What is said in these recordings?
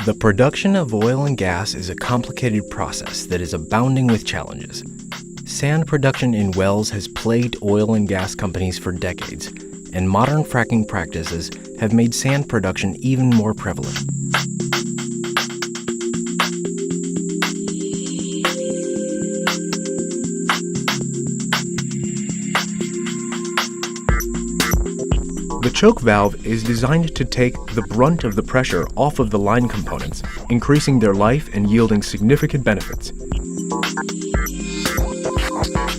The production of oil and gas is a complicated process that is abounding with challenges. Sand production in wells has plagued oil and gas companies for decades, and modern fracking practices have made sand production even more prevalent. The choke valve is designed to take the brunt of the pressure off of the line components, increasing their life and yielding significant benefits.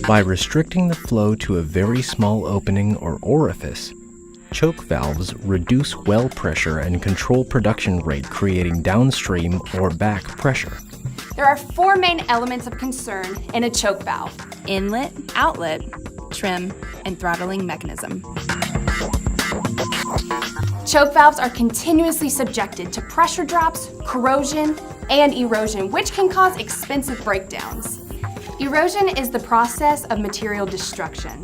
By restricting the flow to a very small opening or orifice, choke valves reduce well pressure and control production rate, creating downstream or back pressure. There are four main elements of concern in a choke valve: inlet, outlet, trim, and throttling mechanism. Choke valves are continuously subjected to pressure drops, corrosion, and erosion, which can cause expensive breakdowns. Erosion is the process of material destruction.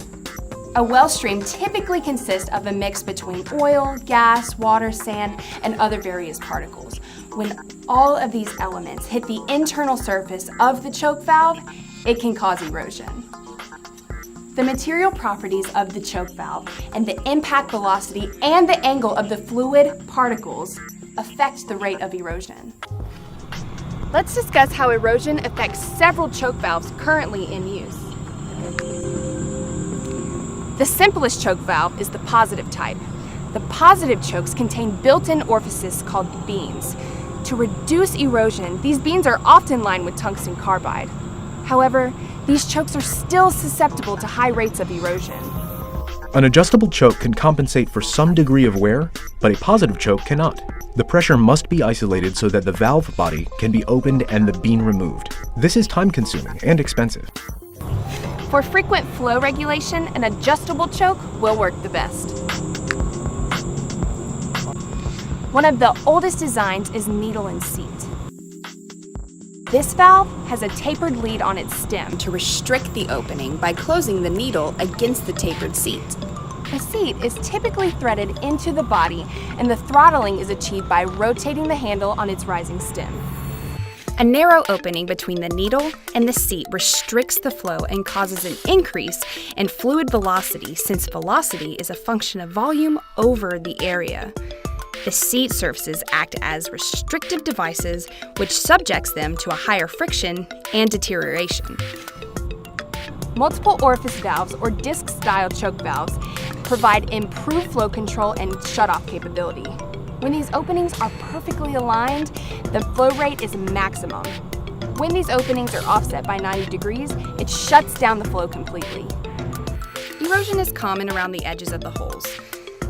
A well stream typically consists of a mix between oil, gas, water, sand, and other various particles. When all of these elements hit the internal surface of the choke valve, it can cause erosion. The material properties of the choke valve and the impact velocity and the angle of the fluid particles affect the rate of erosion. Let's discuss how erosion affects several choke valves currently in use. The simplest choke valve is the positive type. The positive chokes contain built-in orifices called beans. To reduce erosion, these beans are often lined with tungsten carbide. However, these chokes are still susceptible to high rates of erosion. An adjustable choke can compensate for some degree of wear, but a positive choke cannot. The pressure must be isolated so that the valve body can be opened and the bean removed. This is time-consuming and expensive. For frequent flow regulation, an adjustable choke will work the best. One of the oldest designs is needle and seat. This valve has a tapered lead on its stem To restrict the opening by closing the needle against the tapered seat. The seat is typically threaded into the body, and the throttling is achieved by rotating the handle on its rising stem. A narrow opening between the needle and the seat restricts the flow and causes an increase in fluid velocity, since velocity is a function of volume over the area. The seat surfaces act as restrictive devices, which subjects them to a higher friction and deterioration. Multiple orifice valves, or disc-style choke valves, provide improved flow control and shutoff capability. When these openings are perfectly aligned, the flow rate is maximum. When these openings are offset by 90 degrees, it shuts down the flow completely. Erosion is common around the edges of the holes.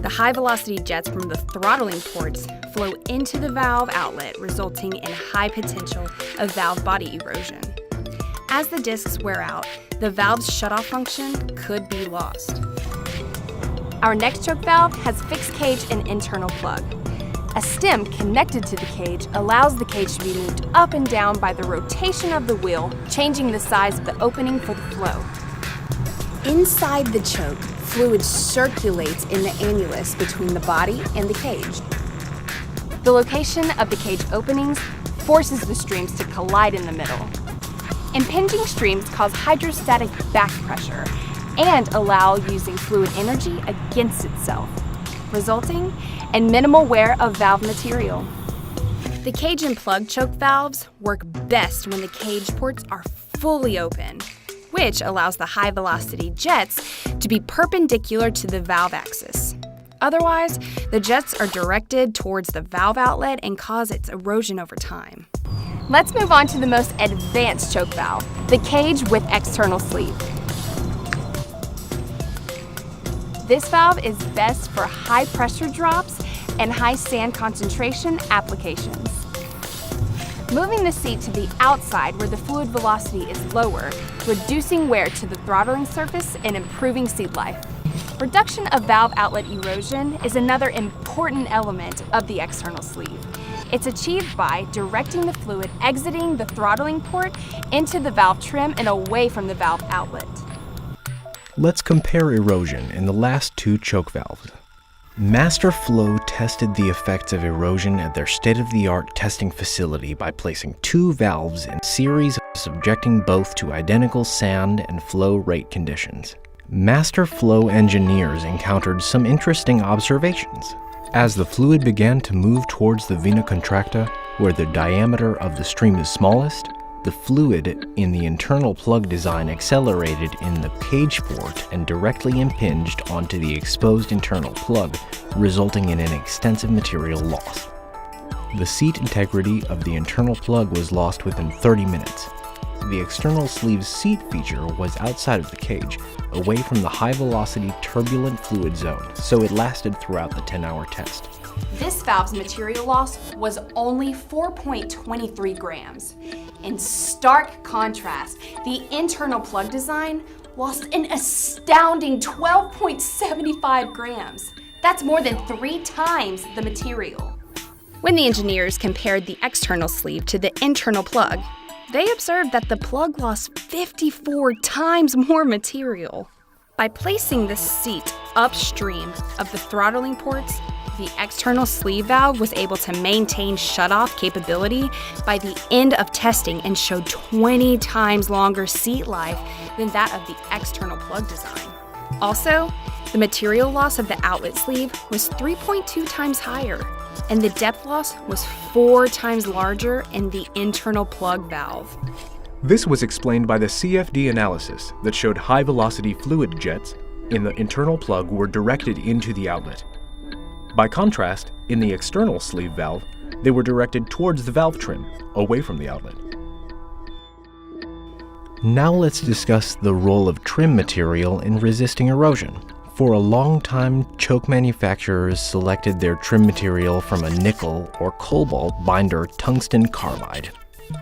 The high-velocity jets from the throttling ports flow into the valve outlet, resulting in high potential of valve body erosion. As the discs wear out, the valve's shutoff function could be lost. Our next choke valve has fixed cage and internal plug. A stem connected to the cage allows the cage to be moved up and down by the rotation of the wheel, changing the size of the opening for the flow. Inside the choke, fluid circulates in the annulus between the body and the cage. The location of the cage openings forces the streams to collide in the middle. Impinging streams cause hydrostatic back pressure and allow using fluid energy against itself, resulting in minimal wear of valve material. The cage and plug choke valves work best when the cage ports are fully open, which allows the high-velocity jets to be perpendicular to the valve axis. Otherwise, the jets are directed towards the valve outlet and cause its erosion over time. Let's move on to the most advanced choke valve, the cage with external sleeve. This valve is best for high pressure drops and high sand concentration applications. Moving the seat to the outside where the fluid velocity is lower, reducing wear to the throttling surface and improving seat life. Reduction of valve outlet erosion is another important element of the external sleeve. It's achieved by directing the fluid exiting the throttling port into the valve trim and away from the valve outlet. Let's compare erosion in the last two choke valves. Masterflow tested the effects of erosion at their state-of-the-art testing facility by placing 2 valves in a series, subjecting both to identical sand and flow rate conditions. Masterflow engineers encountered some interesting observations. As the fluid began to move towards the vena contracta, where the diameter of the stream is smallest, the fluid in the internal plug design accelerated in the cage port and directly impinged onto the exposed internal plug, resulting in an extensive material loss. The seat integrity of the internal plug was lost within 30 minutes. The external sleeve's seat feature was outside of the cage, away from the high-velocity turbulent fluid zone, so it lasted throughout the 10-hour test. This valve's material loss was only 4.23 grams. In stark contrast, the internal plug design lost an astounding 12.75 grams. That's more than 3 times the material. When the engineers compared the external sleeve to the internal plug, they observed that the plug lost 54 times more material. By placing the seat upstream of the throttling ports, the external sleeve valve was able to maintain shutoff capability by the end of testing and showed 20 times longer seat life than that of the external plug design. Also, the material loss of the outlet sleeve was 3.2 times higher, and the depth loss was 4 times larger in the internal plug valve. This was explained by the CFD analysis that showed high-velocity fluid jets in the internal plug were directed into the outlet. By contrast, in the external sleeve valve, they were directed towards the valve trim, away from the outlet. Now let's discuss the role of trim material in resisting erosion. For a long time, choke manufacturers selected their trim material from a nickel or cobalt binder tungsten carbide.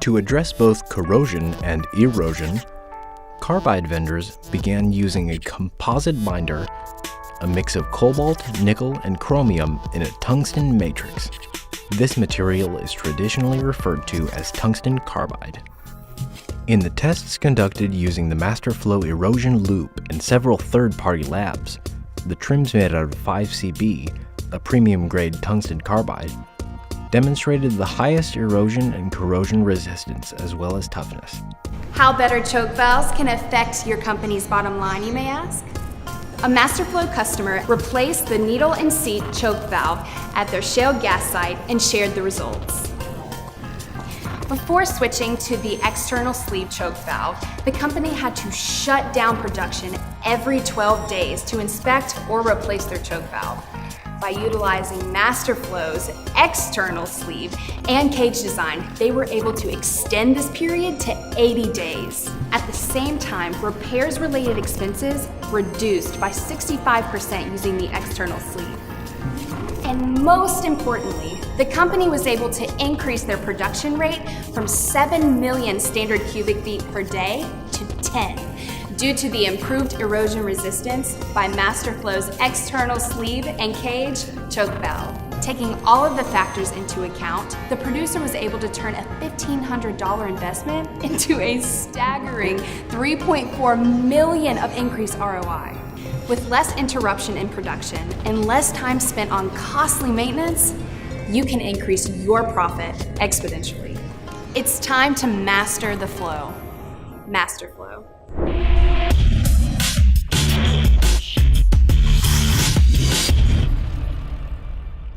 To address both corrosion and erosion, carbide vendors began using a composite binder, a mix of cobalt, nickel, and chromium in a tungsten matrix. This material is traditionally referred to as tungsten carbide. In the tests conducted using the Masterflow erosion loop and several third-party labs, the trims made out of 5CB, a premium-grade tungsten carbide, demonstrated the highest erosion and corrosion resistance as well as toughness. How better choke valves can affect your company's bottom line, you may ask? A Masterflow customer replaced the needle and seat choke valve at their shale gas site and shared the results. Before switching to the external sleeve choke valve, the company had to shut down production every 12 days to inspect or replace their choke valve. By utilizing Masterflow's external sleeve and cage design, they were able to extend this period to 80 days. At the same time, repairs-related expenses reduced by 65% using the external sleeve. And most importantly, the company was able to increase their production rate from 7 million standard cubic feet per day to 10, due to the improved erosion resistance by Masterflow's external sleeve and cage choke valve. Taking all of the factors into account, the producer was able to turn a $1,500 investment into a staggering $3.4 million of increased ROI. With less interruption in production and less time spent on costly maintenance, you can increase your profit exponentially. It's time to master the flow. Masterflow.